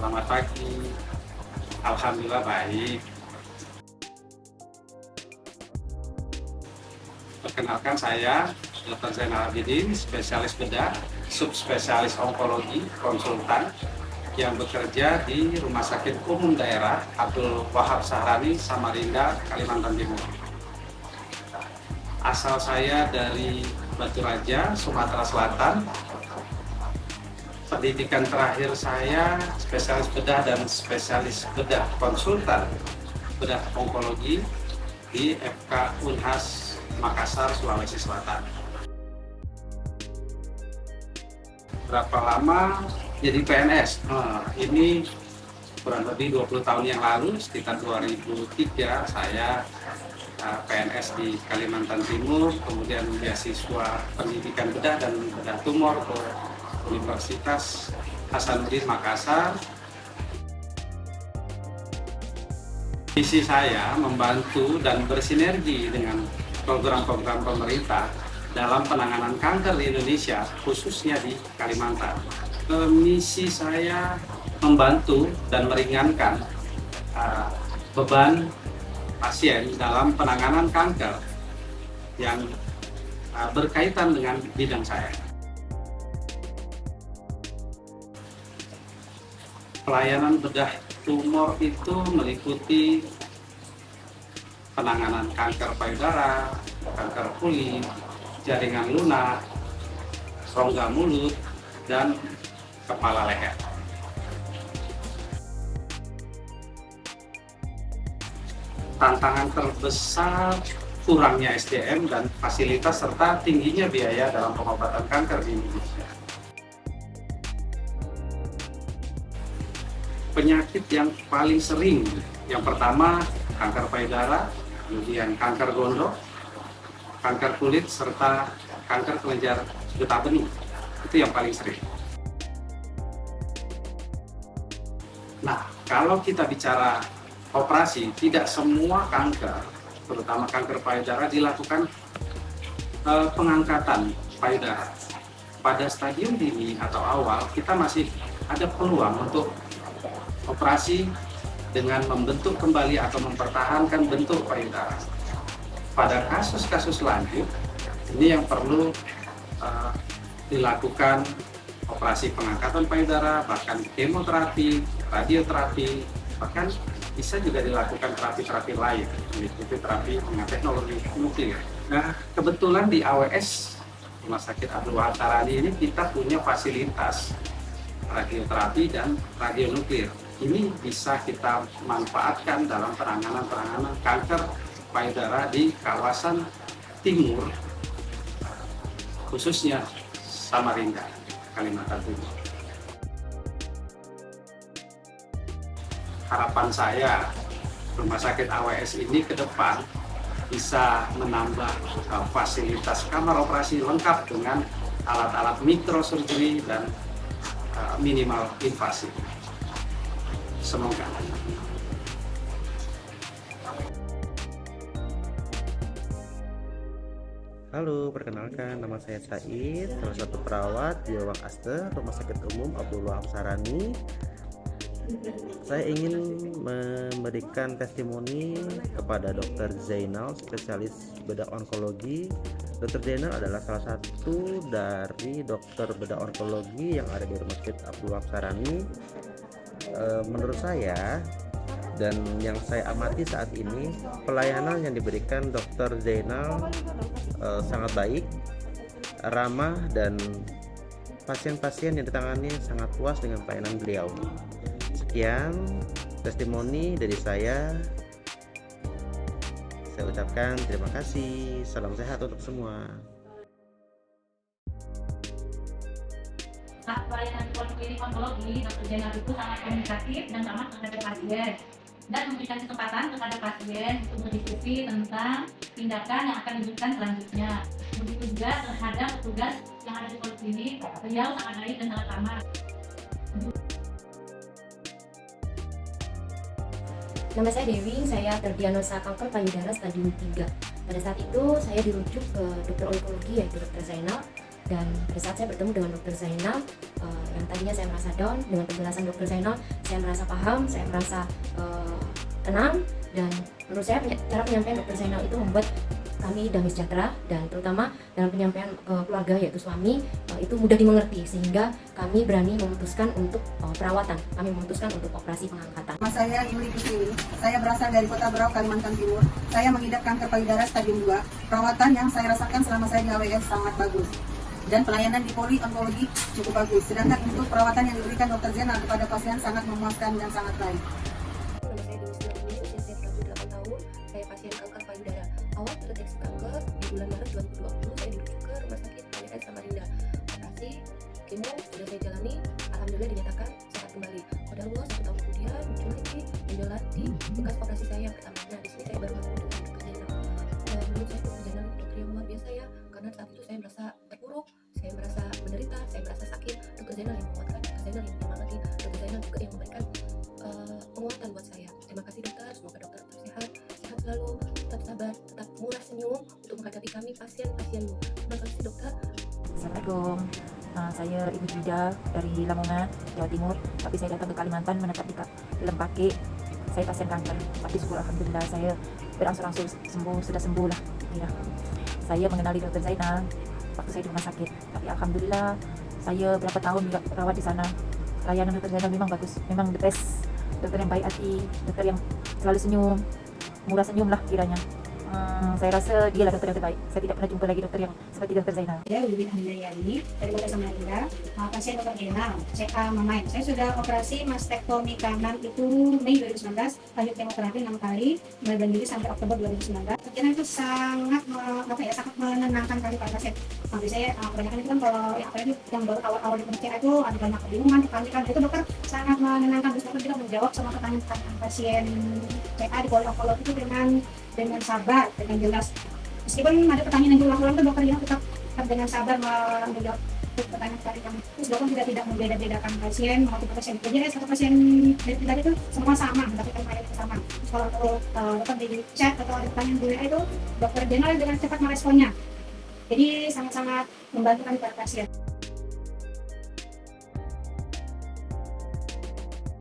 Selamat pagi. Alhamdulillah baik. Perkenalkan saya Dr. Zainal Abidin, spesialis bedah, subspesialis onkologi, konsultan yang bekerja di Rumah Sakit Umum Daerah Abdul Wahab Sahrani, Samarinda, Kalimantan Timur. Asal saya dari Batu Raja, Sumatera Selatan. Pendidikan terakhir saya spesialis bedah dan spesialis bedah konsultan bedah onkologi di FK Unhas Makassar, Sulawesi Selatan. Berapa lama jadi PNS? Ini kurang lebih 20 tahun yang lalu, sekitar 2003 saya PNS di Kalimantan Timur, kemudian beasiswa pendidikan bedah dan bedah tumor ke Universitas Hasanuddin Makassar. Visi saya membantu dan bersinergi dengan program-program pemerintah dalam penanganan kanker di Indonesia, khususnya di Kalimantan. Misi saya membantu dan meringankan beban pasien dalam penanganan kanker yang berkaitan dengan bidang saya. Pelayanan bedah tumor itu meliputi penanganan kanker payudara, kanker kulit, jaringan lunak, rongga mulut, dan kepala leher. Tantangan terbesar kurangnya SDM dan fasilitas serta tingginya biaya dalam pengobatan kanker di Indonesia. Penyakit yang paling sering, yang pertama kanker payudara, kemudian kanker gondok, kanker kulit, serta kanker kelenjar getah bening. Itu yang paling sering. Nah, kalau kita bicara operasi, tidak semua kanker, terutama kanker payudara, dilakukan pengangkatan payudara. Pada stadium dini atau awal, kita masih ada peluang untuk operasi dengan membentuk kembali atau mempertahankan bentuk payudara. Pada kasus-kasus lanjut, ini yang perlu dilakukan operasi pengangkatan payudara, bahkan kemoterapi, radioterapi, bahkan bisa juga dilakukan terapi-terapi lain, meliputi terapi dengan teknologi nuklir. Nah, kebetulan di AWS, Rumah Sakit Abdul Wahab Sahrani ini kita punya fasilitas radioterapi dan radionuklir. Ini bisa kita manfaatkan dalam penanganan kanker payudara di kawasan timur, khususnya Samarinda, Kalimantan Timur. Harapan saya, Rumah Sakit AWS ini ke depan bisa menambah fasilitas kamar operasi lengkap dengan alat-alat mikrosurgery dan minimal invasif. Semoga. Halo, perkenalkan nama saya Said, salah satu perawat di ruang Aster Rumah Sakit Umum Abdul Wahab Sahrani. Saya ingin memberikan testimoni kepada Dr. Zainal, spesialis bedah onkologi. Dr. Zainal adalah salah satu dari dokter bedah onkologi yang ada di Rumah Sakit Abdul Wahab Sahrani. Menurut saya dan yang saya amati saat ini, pelayanan yang diberikan Dr. Zainal sangat baik, ramah, dan pasien-pasien yang ditangani sangat puas dengan pelayanan beliau. Sekian testimoni dari saya. Saya ucapkan terima kasih. Salam sehat untuk semua. Pelayanan poliklinik onkologi Dr. Zainal itu sangat komunikatif dan ramah terhadap pasien dan memberikan kesempatan kepada pasien untuk berdiskusi tentang tindakan yang akan dilakukan selanjutnya. Begitu juga terhadap petugas yang ada di poliklinik, beliau sangat baik dan sangat ramah. Nama saya Dewi, saya terdiagnosa kanker payudara stadium 3. Pada saat itu saya dirujuk ke dokter onkologi yaitu Dr. Zainal. Dan pada saat saya bertemu dengan Dokter Zainal, yang tadinya saya merasa down, dengan penjelasan Dokter Zainal saya merasa paham, saya merasa tenang, dan menurut saya cara penyampaian Dokter Zainal itu membuat kami damai sejahtera, dan terutama dalam penyampaian ke keluarga yaitu suami itu mudah dimengerti, sehingga kami berani memutuskan untuk perawatan, kami memutuskan untuk operasi pengangkatan. Nama saya Imli Kusini, saya berasal dari Kota Berau, Kalimantan Timur. Saya mengidap kanker payudara stadium 2. Perawatan yang saya rasakan selama saya di AWS sangat bagus. Dan pelayanan di poli onkologi cukup bagus. Sedangkan untuk perawatan yang diberikan Dr. Zainal kepada pasien sangat memuaskan dan sangat baik. Nama saya Dewi Sulaini, usia saya 38 tahun. Saya pasien kanker payudara. Awal terdeteksi kanker di bulan Maret 2020, saya dirujuk ke Rumah Sakit PNS Samarinda. Operasi kemo sudah saya jalani, alhamdulillah dinyatakan sehat kembali. Qadarullah 1 tahun kemudian muncul lagi gejala di bekas operasi saya yang pertama. Nah, di sini saya baru ketemu dengan Dokter Zainal. Menurut saya Dokter Zainal dokter yang luar biasa ya, karena saat itu saya merasa terpuruk, saya merasa menderita, saya merasa sakit. Dokter Zainal yang menguatkan, Dokter Zainal yang menyemangati, Dokter Zainal juga yang memberikan penguatan buat saya. Terima kasih dokter, semoga dokter tetap sehat selalu, tetap sabar, tetap murah senyum untuk menghadapi kami pasien-pasienmu. Terima kasih dokter. Assalamualaikum, saya Ibu Jida dari Lamongan, Jawa Timur. Tapi saya datang ke Kalimantan menetap di Lempake. Saya pasien kanker, tapi syukur alhamdulillah saya berangsur-angsur sembuh, sudah sembuh lah. Ya. Saya mengenali Dokter Zainal waktu saya di rumah sakit. Tapi alhamdulillah saya berapa tahun juga rawat di sana. Layanan Dokter Zainal memang bagus, memang the best. Dokter yang baik hati, dokter yang selalu senyum, murah senyum lah kiranya. Saya rasa dia lah dokter yang terbaik. Saya tidak pernah jumpa lagi dokter yang seperti Dokter Zainal. Saya Wiwit Handayani dari Kota Samarinda, pasien Dokter Zainal, CA Mamain. Saya sudah operasi mastektomi kanan itu Mei 2019, lanjut kemoterapi 6 kali, mulai bulan Juli sampai Oktober 2019. Ternyata itu sangat sangat menenangkan kali para pasien. Biasanya kebanyakan itu kan kalau yang apalagi yang baru awal-awal di CA itu ada banyak kebingungan, kepanikan. Itu dokter sangat menenangkan, terus dokter juga menjawab sama pertanyaan pasien CA di poli onkologi itu dengan sabar, dengan jelas. Meskipun ada pertanyaan yang diulang-ulang, tuh dokter yang tetap dengan sabar menjawab pertanyaan tadi kami. Terus dokter tidak membeda-bedakan pasien, mau tipe pasien. Jadi satu pasien dari tadi itu semua sama, mendapatkan pelayanan sama. Terus kalau dokter di chat atau ada pertanyaan di WA itu, Dokter Zainal dengan cepat meresponnya. Jadi sangat-sangat membantu kami para pasien.